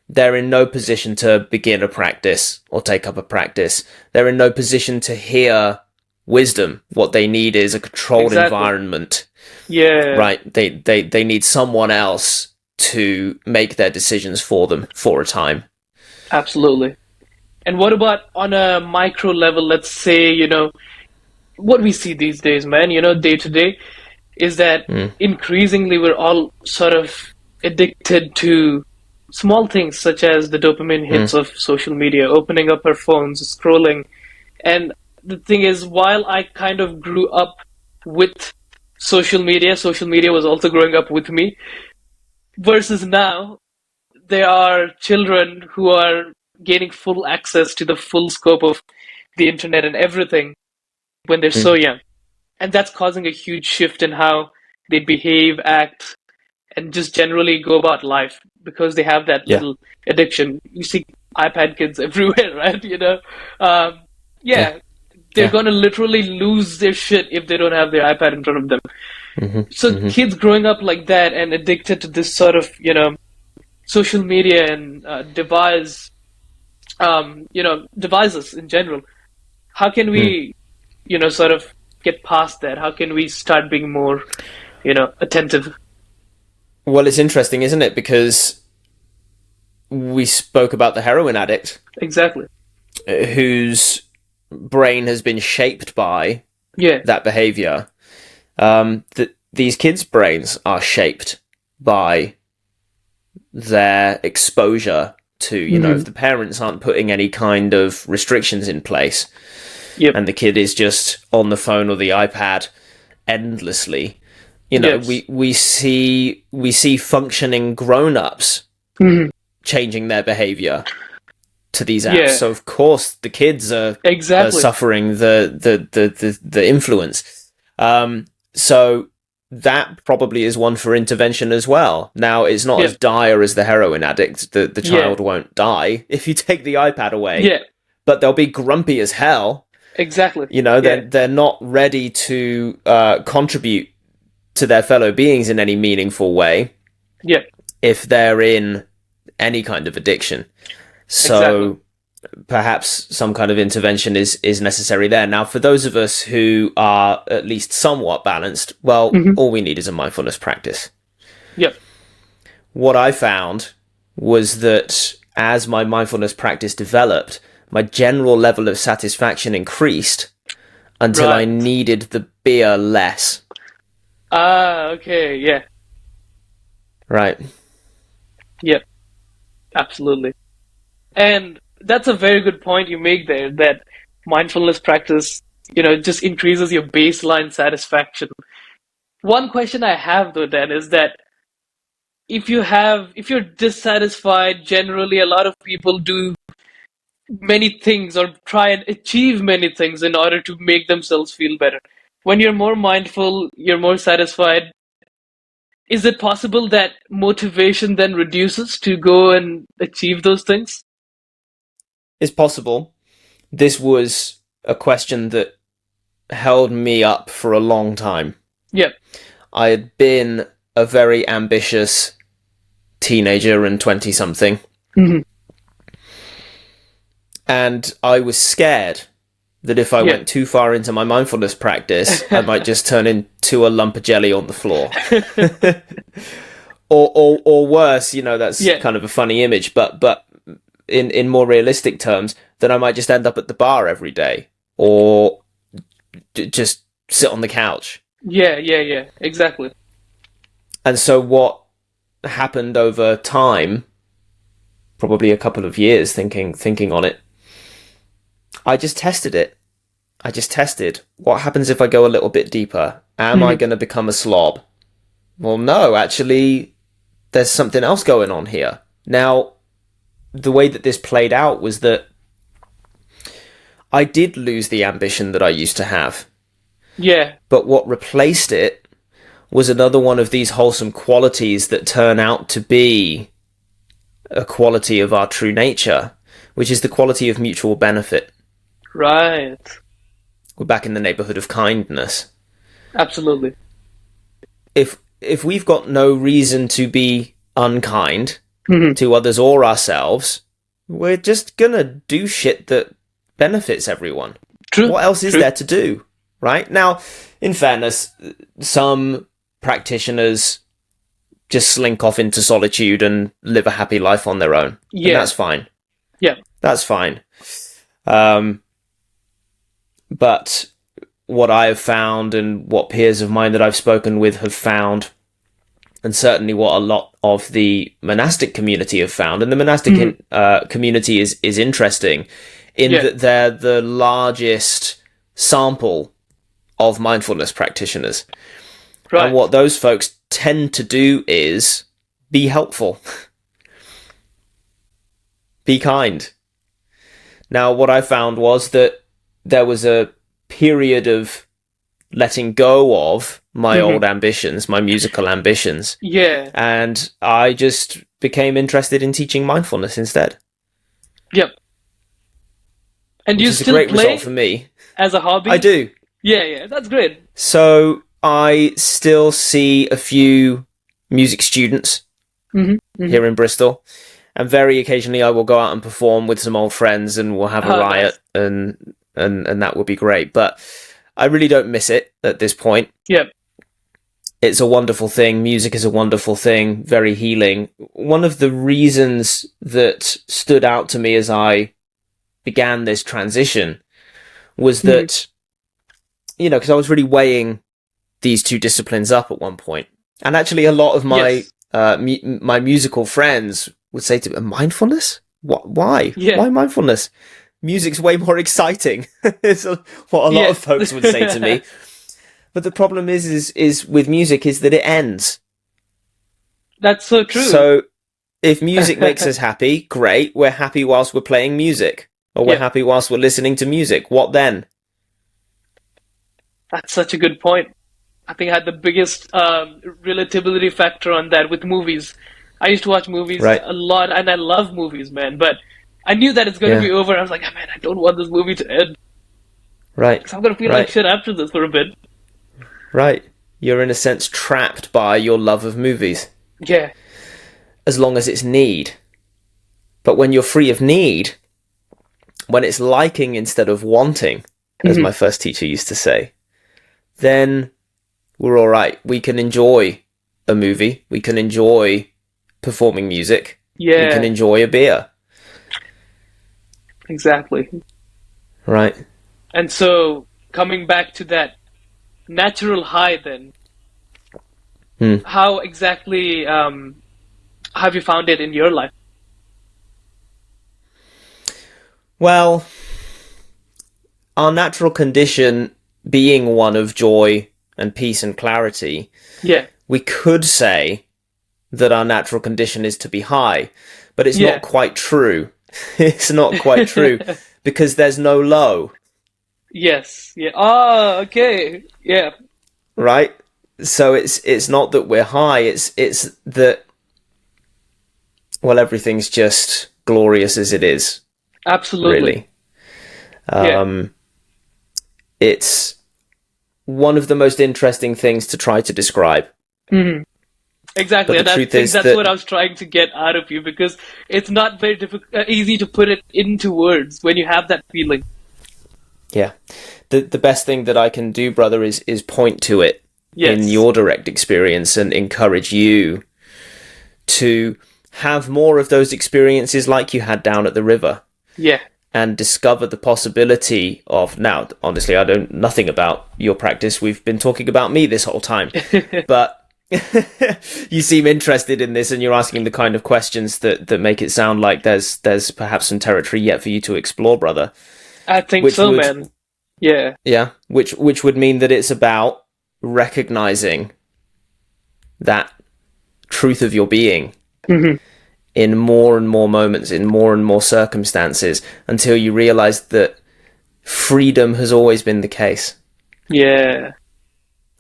They're in no position to begin a practice or take up a practice. They're in no position to hear wisdom. What they need is a controlled environment. Yeah. Right. They need someone else to make their decisions for them for a time. Absolutely. And what about on a micro level? Let's say, what we see these days, man, day to day, is that increasingly we're all sort of addicted to small things such as the dopamine hits of social media, opening up our phones, scrolling. And the thing is, while I kind of grew up with social media was also growing up with me, versus now, there are children who are gaining full access to the full scope of the internet and everything when they're so young. And that's causing a huge shift in how they behave, act, and just generally go about life because they have that little addiction. You see iPad kids everywhere, right? They're going to literally lose their shit if they don't have their iPad in front of them. Kids growing up like that and addicted to this sort of, social media and devices in general. How can we, sort of get past that? How can we start being more, attentive? Well, it's interesting, isn't it? Because we spoke about the heroin addict. Exactly. Whose brain has been shaped by that behavior. These kids' brains are shaped by their exposure to, if the parents aren't putting any kind of restrictions in place, and the kid is just on the phone or the iPad endlessly, we see functioning grown-ups changing their behavior to these apps. So of course the kids are suffering the influence. So that probably is one for intervention as well. Now, it's not as dire as the heroin addict. The child won't die if you take the iPad away. But they'll be grumpy as hell. Exactly. They're not ready to contribute to their fellow beings in any meaningful way. If they're in any kind of addiction. So perhaps some kind of intervention is necessary there. Now, for those of us who are at least somewhat balanced, well, all we need is a mindfulness practice. What I found was that as my mindfulness practice developed, my general level of satisfaction increased until I needed the beer less. Okay, Right. Yep, absolutely. And that's a very good point you make there, that mindfulness practice, just increases your baseline satisfaction. One question I have though, Dan, is that if you're dissatisfied, generally a lot of people do many things or try and achieve many things in order to make themselves feel better. When you're more mindful, you're more satisfied. Is it possible that motivation then reduces to go and achieve those things? It's possible. This was a question that held me up for a long time. I had been a very ambitious teenager and 20-something. And I was scared that if I went too far into my mindfulness practice, I might just turn into a lump of jelly on the floor. or worse, that's kind of a funny image, but in more realistic terms, then I might just end up at the bar every day or just sit on the couch. Exactly. And so what happened over time, probably a couple of years thinking on it, I just tested it. I just tested what happens if I go a little bit deeper. Am I going to become a slob? Well, no, actually, there's something else going on here. Now, the way that this played out was that I did lose the ambition that I used to have. But what replaced it was another one of these wholesome qualities that turn out to be a quality of our true nature, which is the quality of mutual benefit. Right. We're back in the neighborhood of kindness. Absolutely. If we've got no reason to be unkind Hmm. to others or ourselves, we're just gonna do shit that benefits everyone. True. What else is True. there to do? Right? Now, in fairness, some practitioners just slink off into solitude and live a happy life on their own. And Yeah. that's fine. Yeah. That's fine. But what I have found and what peers of mine that I've spoken with have found, and certainly what a lot of the monastic community have found, and the monastic community is interesting in that they're the largest sample of mindfulness practitioners. Right. And what those folks tend to do is be helpful. Be kind. Now, what I found was that there was a period of letting go of my old ambitions, my musical ambitions. Yeah. And I just became interested in teaching mindfulness instead. Yep. And which you is still a great play result for me. as a hobby? I do. Yeah, that's great. So I still see a few music students here in Bristol. And very occasionally I will go out and perform with some old friends and we'll have a riot nice. and that would be great. But I really don't miss it at this point. Yep. It's a wonderful thing. Music is a wonderful thing, very healing. One of the reasons that stood out to me as I began this transition was that, you know, because I was really weighing these two disciplines up at one point. And actually a lot of my my musical friends would say to me, mindfulness? What? Why? Yeah. Why mindfulness? Music's way more exciting. Is what a lot of folks would say to me. But the problem is with music is that it ends. That's so true. So if music makes us happy, great. We're happy whilst we're playing music. Or we're happy whilst we're listening to music. What then? That's such a good point. I think I had the biggest relatability factor on that with movies. I used to watch movies a lot, and I love movies, man. But I knew that it's going to be over. I was like, oh, man, I don't want this movie to end. Right. Because I'm going to feel like shit after this for a bit. Right. You're, in a sense, trapped by your love of movies. Yeah. As long as it's need. But when you're free of need, when it's liking instead of wanting, as my first teacher used to say, then we're all right. We can enjoy a movie. We can enjoy performing music. Yeah. We can enjoy a beer. Exactly. Right. And so, coming back to that natural high then, how exactly have you found it in your life? Well, our natural condition being one of joy and peace and clarity, we could say that our natural condition is to be high, but it's not quite true. It's not quite true because there's no low. Yes. Yeah. Oh, okay. Yeah. Right? So it's not that we're high, it's that, well, everything's just glorious as it is. Absolutely. Really. It's one of the most interesting things to try to describe. Exactly, and I think that's what I was trying to get out of you, because it's not very easy to put it into words when you have that feeling. Yeah. The best thing that I can do, brother, is point to it in your direct experience and encourage you to have more of those experiences like you had down at the river. Yeah. And discover the possibility of, now, honestly, I know nothing about your practice. We've been talking about me this whole time. But you seem interested in this and you're asking the kind of questions that make it sound like there's perhaps some territory yet for you to explore, brother. I think so, man. Yeah. Yeah, which would mean that it's about recognizing that truth of your being in more and more moments, in more and more circumstances, until you realize that freedom has always been the case. Yeah.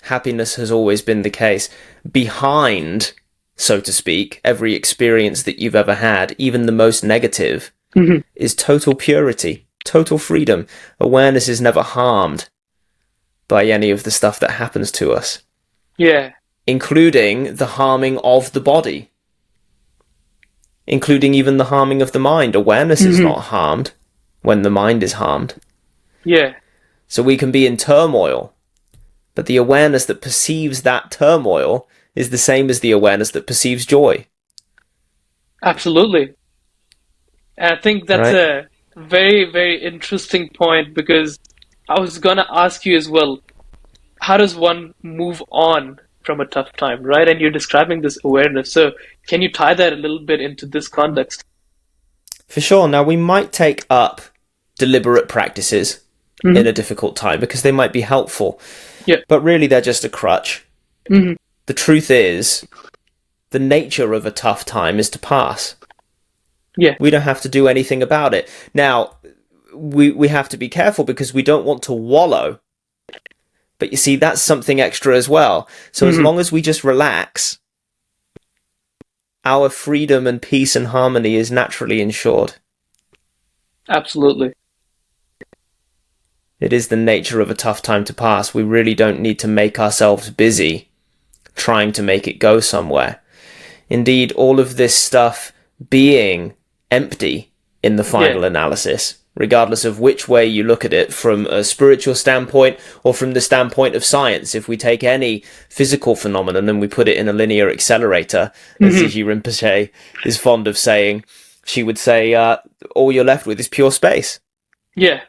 Happiness has always been the case. Behind, so to speak, every experience that you've ever had, even the most negative, is total purity, total freedom. Awareness is never harmed by any of the stuff that happens to us. Yeah. Including the harming of the body. Including even the harming of the mind. Awareness is not harmed when the mind is harmed. Yeah. So we can be in turmoil, but the awareness that perceives that turmoil is the same as the awareness that perceives joy. Absolutely. And I think that's Right? a very, very interesting point, because I was going to ask you as well, how does one move on from a tough time, right? And you're describing this awareness. So can you tie that a little bit into this context? For sure. Now, we might take up deliberate practices in a difficult time because they might be helpful. Yeah. But really, they're just a crutch. The truth is, the nature of a tough time is to pass. Yeah. We don't have to do anything about it. Now, we have to be careful because we don't want to wallow. But you see, that's something extra as well. So as long as we just relax, our freedom and peace and harmony is naturally ensured. Absolutely. It is the nature of a tough time to pass. We really don't need to make ourselves busy trying to make it go somewhere. Indeed, all of this stuff being empty in the final analysis, regardless of which way you look at it, from a spiritual standpoint or from the standpoint of science. If we take any physical phenomenon and we put it in a linear accelerator, as Ziji Rinpoche is fond of saying, she would say, all you're left with is pure space. Yeah.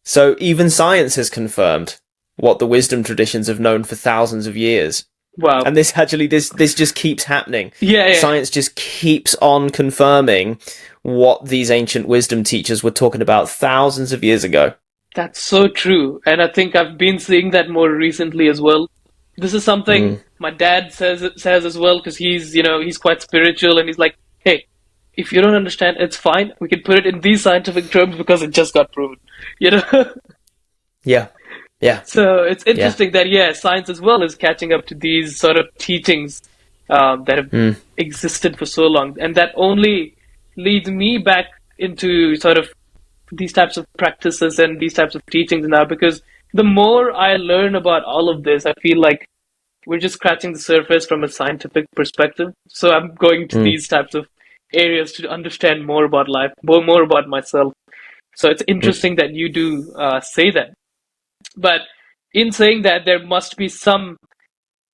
So even science has confirmed what the wisdom traditions have known for thousands of years. Wow. And this just keeps happening. Yeah. Science just keeps on confirming what these ancient wisdom teachers were talking about thousands of years ago. That's so true. And I think I've been seeing that more recently as well. This is something my dad says as well, because he's quite spiritual, and he's like, hey, if you don't understand, it's fine. We can put it in these scientific terms because it just got proven. Yeah. So it's interesting that, science as well is catching up to these sort of teachings that have existed for so long. And that only leads me back into sort of these types of practices and these types of teachings now, because the more I learn about all of this, I feel like we're just scratching the surface from a scientific perspective. So I'm going to these types of areas to understand more about life, more about myself. So it's interesting that you do say that. But in saying that, there must be some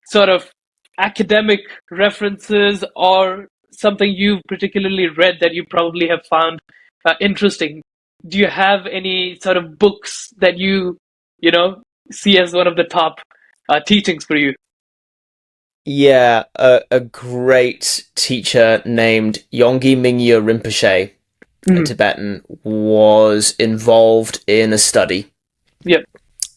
sort of academic references or something you've particularly read that you probably have found interesting. Do you have any sort of books that you see as one of the top teachings for you? Yeah, a great teacher named Yonggi Mingye Rinpoche, a Tibetan, was involved in a study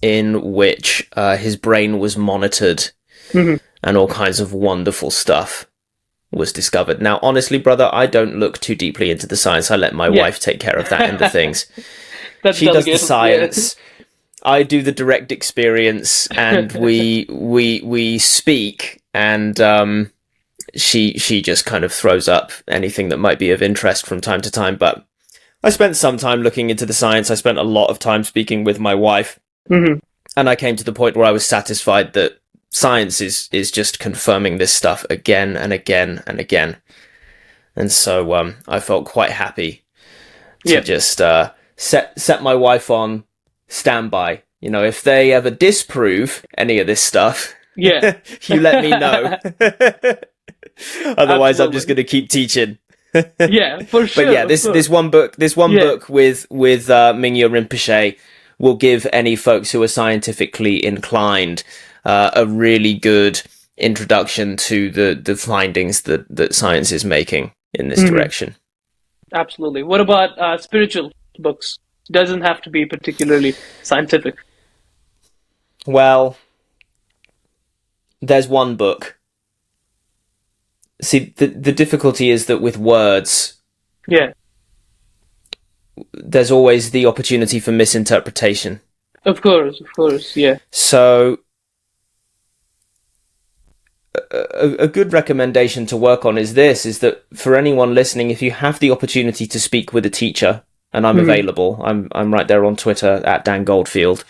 in which his brain was monitored and all kinds of wonderful stuff was discovered. Now, honestly, brother, I don't look too deeply into the science. I let my wife take care of that end of things. She does the science. I do the direct experience, and we speak, and she just kind of throws up anything that might be of interest from time to time. But I spent some time looking into the science. I spent a lot of time speaking with my wife, and I came to the point where I was satisfied that science is just confirming this stuff again and again and again. And so I felt quite happy to just set my wife on standby. If they ever disprove any of this stuff, you let me know. Otherwise, I'm just going to keep teaching. Yeah, for sure. But yeah, this one book with Mingye Rinpoche will give any folks who are scientifically inclined a really good introduction to the findings that science is making in this direction. Absolutely. What about spiritual books? Doesn't have to be particularly scientific. Well, there's one book. See, the difficulty is that with words, there's always the opportunity for misinterpretation. Of course, yeah. So a good recommendation to work on is that for anyone listening, if you have the opportunity to speak with a teacher, and I'm available, I'm right there on Twitter at Dan Goldfield.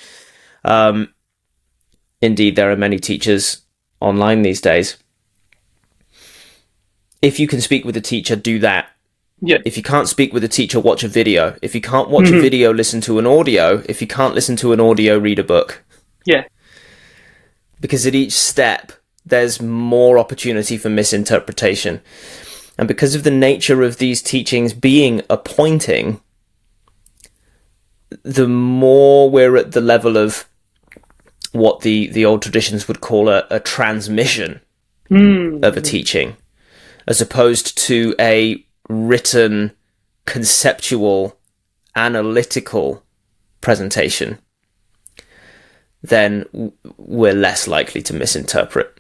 Indeed, there are many teachers online these days. If you can speak with a teacher, do that. Yeah. If you can't speak with a teacher, watch a video. If you can't watch a video, listen to an audio. If you can't listen to an audio, read a book. Yeah. Because at each step, there's more opportunity for misinterpretation. And because of the nature of these teachings being appointing, the more we're at the level of what the old traditions would call a transmission of a teaching, as opposed to a written, conceptual, analytical presentation, then we're less likely to misinterpret.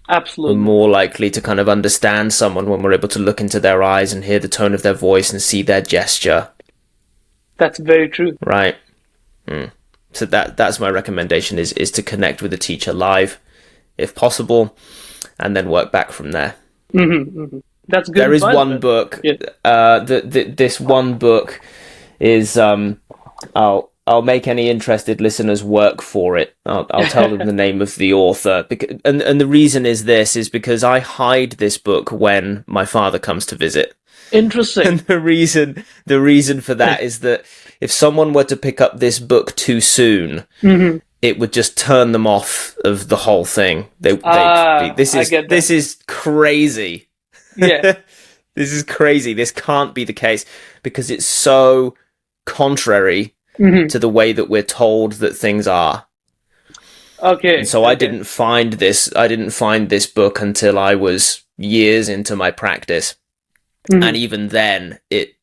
Absolutely. We're more likely to kind of understand someone when we're able to look into their eyes and hear the tone of their voice and see their gesture. That's very true. Right. So that's my recommendation, is to connect with the teacher live, if possible, and then work back from there. That's good. There is one book. Yeah. This one book is I'll make any interested listeners work for it. I'll tell them the name of the author, and the reason is because I hide this book when my father comes to visit. Interesting. And the reason for that is that if someone were to pick up this book too soon, it would just turn them off of the whole thing. This is crazy. Yeah. This is crazy. This can't be the case, because it's so contrary to the way that we're told that things are. Okay. And so I didn't find this book until I was years into my practice. And even then, it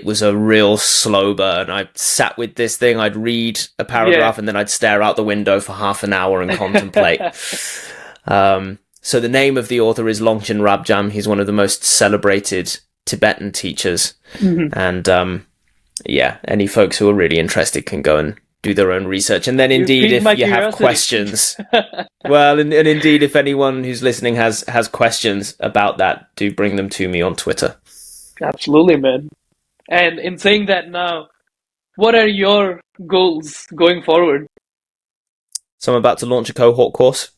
was a real slow burn. I sat with this thing, I'd read a paragraph, and then I'd stare out the window for half an hour and contemplate. So the name of the author is Longchen Rabjam. He's one of the most celebrated Tibetan teachers. And any folks who are really interested can go and do their own research. And then indeed, if you have questions, well, and indeed, if anyone who's listening has questions about that, do bring them to me on Twitter. Absolutely, man. And in saying that now, what are your goals going forward? So I'm about to launch a cohort course.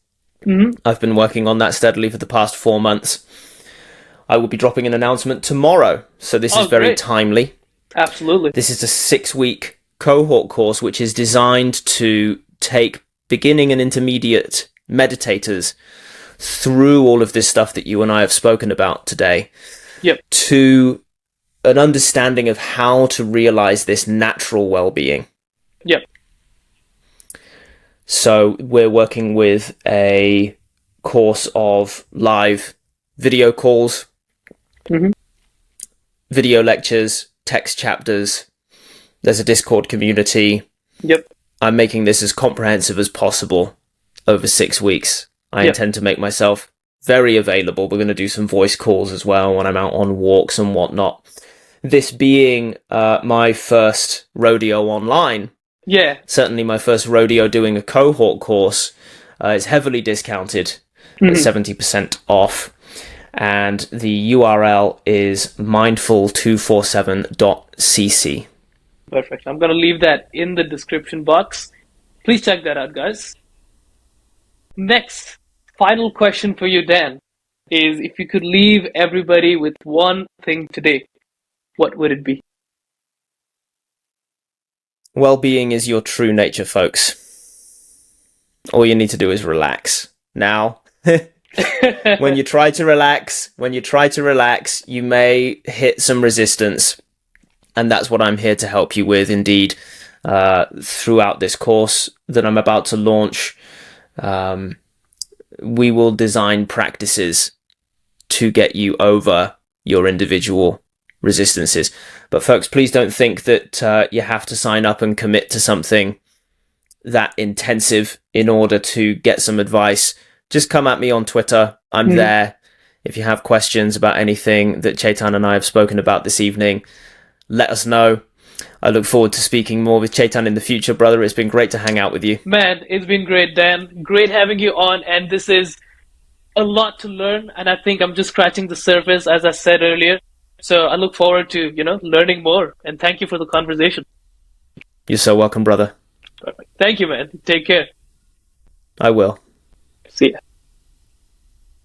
I've been working on that steadily for the past 4 months. I will be dropping an announcement tomorrow, so this is very timely. Absolutely. This is a 6-week cohort course, which is designed to take beginning and intermediate meditators through all of this stuff that you and I have spoken about today. Yep. To an understanding of how to realize this natural well-being. Yep. So we're working with a course of live video calls, video lectures, text chapters. There's a Discord community. Yep. I'm making this as comprehensive as possible over 6 weeks. I intend to make myself very available. We're going to do some voice calls as well when I'm out on walks and whatnot. This being my first rodeo online. Yeah. Certainly my first rodeo doing a cohort course. It's heavily discounted at 70% off. And the URL is mindful247.cc. Perfect. I'm going to leave that in the description box. Please check that out, guys. Next, final question for you, Dan, is if you could leave everybody with one thing today, what would it be? Well-being is your true nature, folks. All you need to do is relax. Now, when you try to relax, you may hit some resistance. And that's what I'm here to help you with, indeed, throughout this course that I'm about to launch. We will design practices to get you over your individual resistances. But folks, please don't think that you have to sign up and commit to something that intensive in order to get some advice. Just come at me on Twitter. I'm there. If you have questions about anything that Chetan and I have spoken about this evening, let us know. I look forward to speaking more with Chetan in the future, brother. It's been great to hang out with you. Man, it's been great, Dan. Great having you on. And this is a lot to learn. And I think I'm just scratching the surface, as I said earlier. So I look forward to, learning more. And thank you for the conversation. You're so welcome, brother. Perfect. Thank you, man. Take care. I will. See ya.